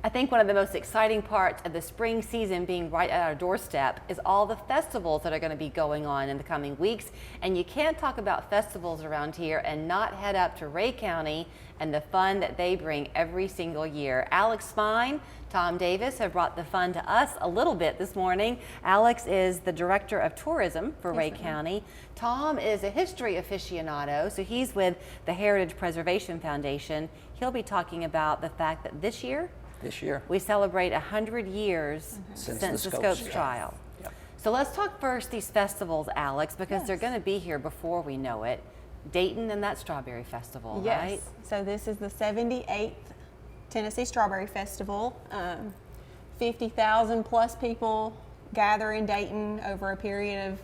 I think one of the most exciting parts of the spring season being right at our doorstep is all the festivals that are going to be going on in the coming weeks. And you can't talk about festivals around here and not head up to Ray County and the fun that they bring every single year. Alex Spine, Tom Davis have brought the fun to us a little bit this morning. Alex is the Director of Tourism for Ray County. Tom is a history aficionado, so he's with the Heritage Preservation Foundation. He'll be talking about the fact that this year we celebrate 100 years since the Scopes trial. Yep. So let's talk first these festivals, Alex, because they're going to be here before we know it. Dayton and that Strawberry Festival, right? Yes. So this is the 78th Tennessee Strawberry Festival. 50,000 plus people gather in Dayton over a period of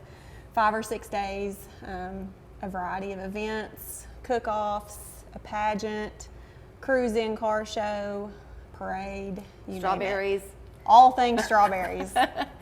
5 or 6 days. A variety of events, cook-offs, a pageant, cruise-in car show, parade, you Strawberries. name it. All things strawberries.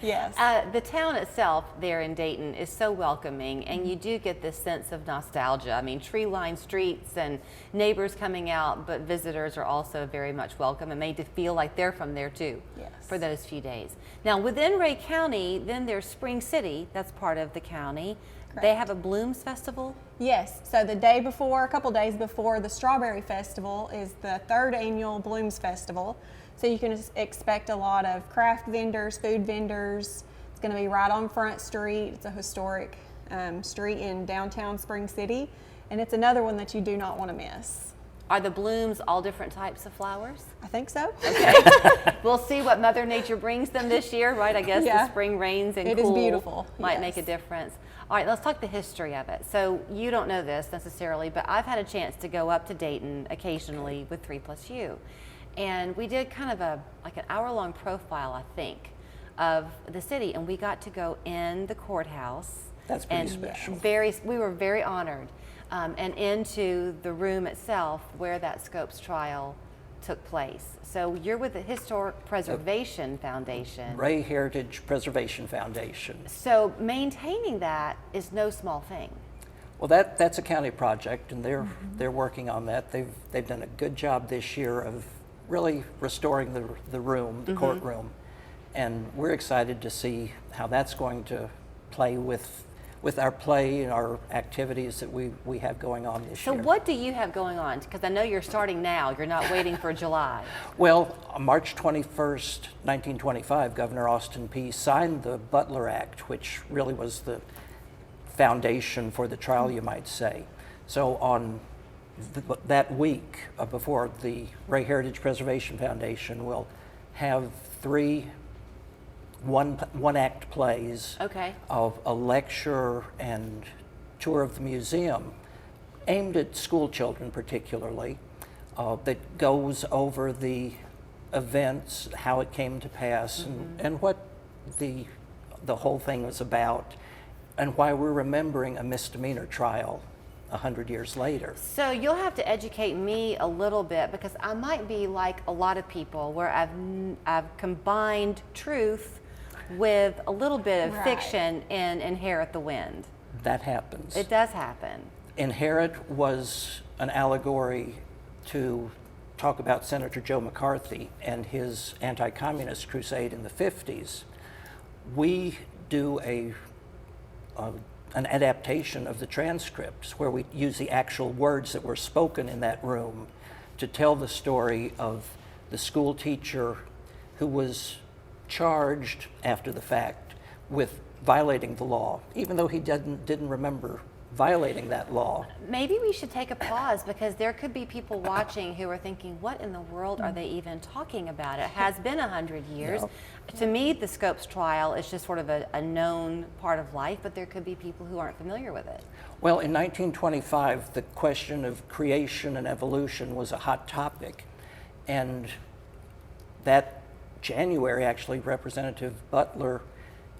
Yes. The town itself there in Dayton is so welcoming, and you do get this sense of nostalgia. I mean, tree-lined streets and neighbors coming out, but visitors are also very much welcome and made to feel like they're from there too for those few days. Now, within Ray County, then there's Spring City. That's part of the county. Correct. They have a Blooms Festival? Yes. So the day before, a couple days before the Strawberry Festival is the 3rd annual Blooms Festival. So you can expect a lot of craft vendors, food vendors. It's going to be right on Front Street. It's a historic street in downtown Spring City, and it's another one that you do not want to miss. Are the blooms all different types of flowers? I think so. Okay. We'll see what Mother Nature brings them this year, right? I guess the spring rains and it cool is beautiful. might make a difference. All right, let's talk the history of it. So you don't know this necessarily, but I've had a chance to go up to Dayton occasionally with 3+U. And we did kind of like an hour-long profile, I think, of the city, and we got to go in the courthouse. That's pretty special. We were very honored, and into the room itself where that Scopes trial took place. So you're with the Historic Preservation Foundation. Ray Heritage Preservation Foundation. So maintaining that is no small thing. Well, that's a county project, and they're working on that. They've done a good job this year of really restoring the room, the courtroom, and we're excited to see how that's going to play with our play and our activities that we have going on this year. So what do you have going on? Because I know you're starting now, you're not waiting for July. Well, on March 21st, 1925, Governor Austin Peay signed the Butler Act, which really was the foundation for the trial, you might say. So on that week before, the Ray Heritage Preservation Foundation will have 3 one-act plays of a lecture and tour of the museum aimed at school children particularly, that goes over the events, how it came to pass, and what the whole thing was about, and why we're remembering a misdemeanor trial 100 years later. So you'll have to educate me a little bit, because I might be like a lot of people where I've combined truth with a little bit of fiction in Inherit the Wind. That happens. It does happen. Inherit was an allegory to talk about Senator Joe McCarthy and his anti-communist crusade in the 50s. We do an adaptation of the transcripts where we use the actual words that were spoken in that room to tell the story of the school teacher who was charged after the fact with violating the law, even though he didn't remember violating that law. Maybe we should take a pause, because there could be people watching who are thinking, what in the world are they even talking about? It has been 100 years. To me, the Scopes trial is just sort of a known part of life, but there could be people who aren't familiar with it. Well, in 1925, the question of creation and evolution was a hot topic, and that January, actually, Representative Butler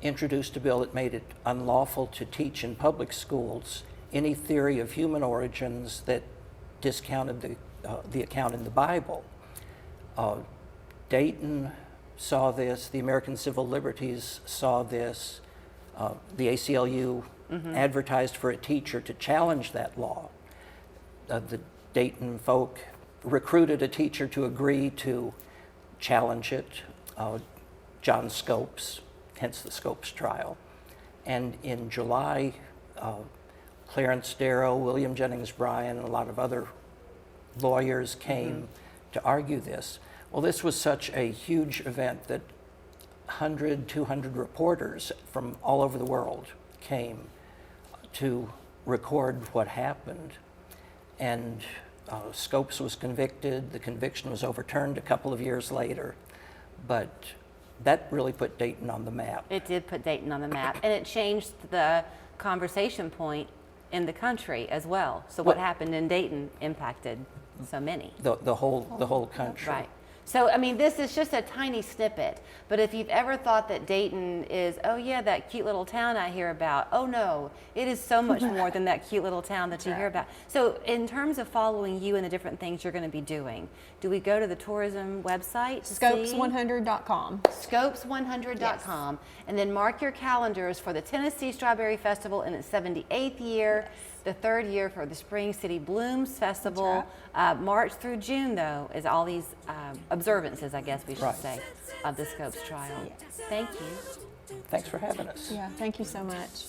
introduced a bill that made it unlawful to teach in public schools any theory of human origins that discounted the account in the Bible. Dayton saw this, the American Civil Liberties saw this, the ACLU advertised for a teacher to challenge that law. The Dayton folk recruited a teacher to agree to challenge it. John Scopes, hence the Scopes trial. And in July, Clarence Darrow, William Jennings Bryan, and a lot of other lawyers came to argue this. Well, this was such a huge event that 100, 200 reporters from all over the world came to record what happened. And Scopes was convicted. The conviction was overturned a couple of years later. But that really put Dayton on the map. It did put Dayton on the map, and it changed the conversation point in the country as well. So what happened in Dayton impacted so many. The whole country. Right. So, I mean, this is just a tiny snippet, but if you've ever thought that Dayton is, oh yeah, that cute little town I hear about, oh no, it is so much more than that cute little town that you hear about. So in terms of following you and the different things you're going to be doing, do we go to the tourism website? Scopes100.com. Scopes100.com, and then mark your calendars for the Tennessee Strawberry Festival in its 78th year. The third year for the Spring City Blooms Festival. March through June, though, is all these observances, I guess we should say, of the Scopes trial. Yes. Thank you. Thanks for having us. Yeah, thank you so much.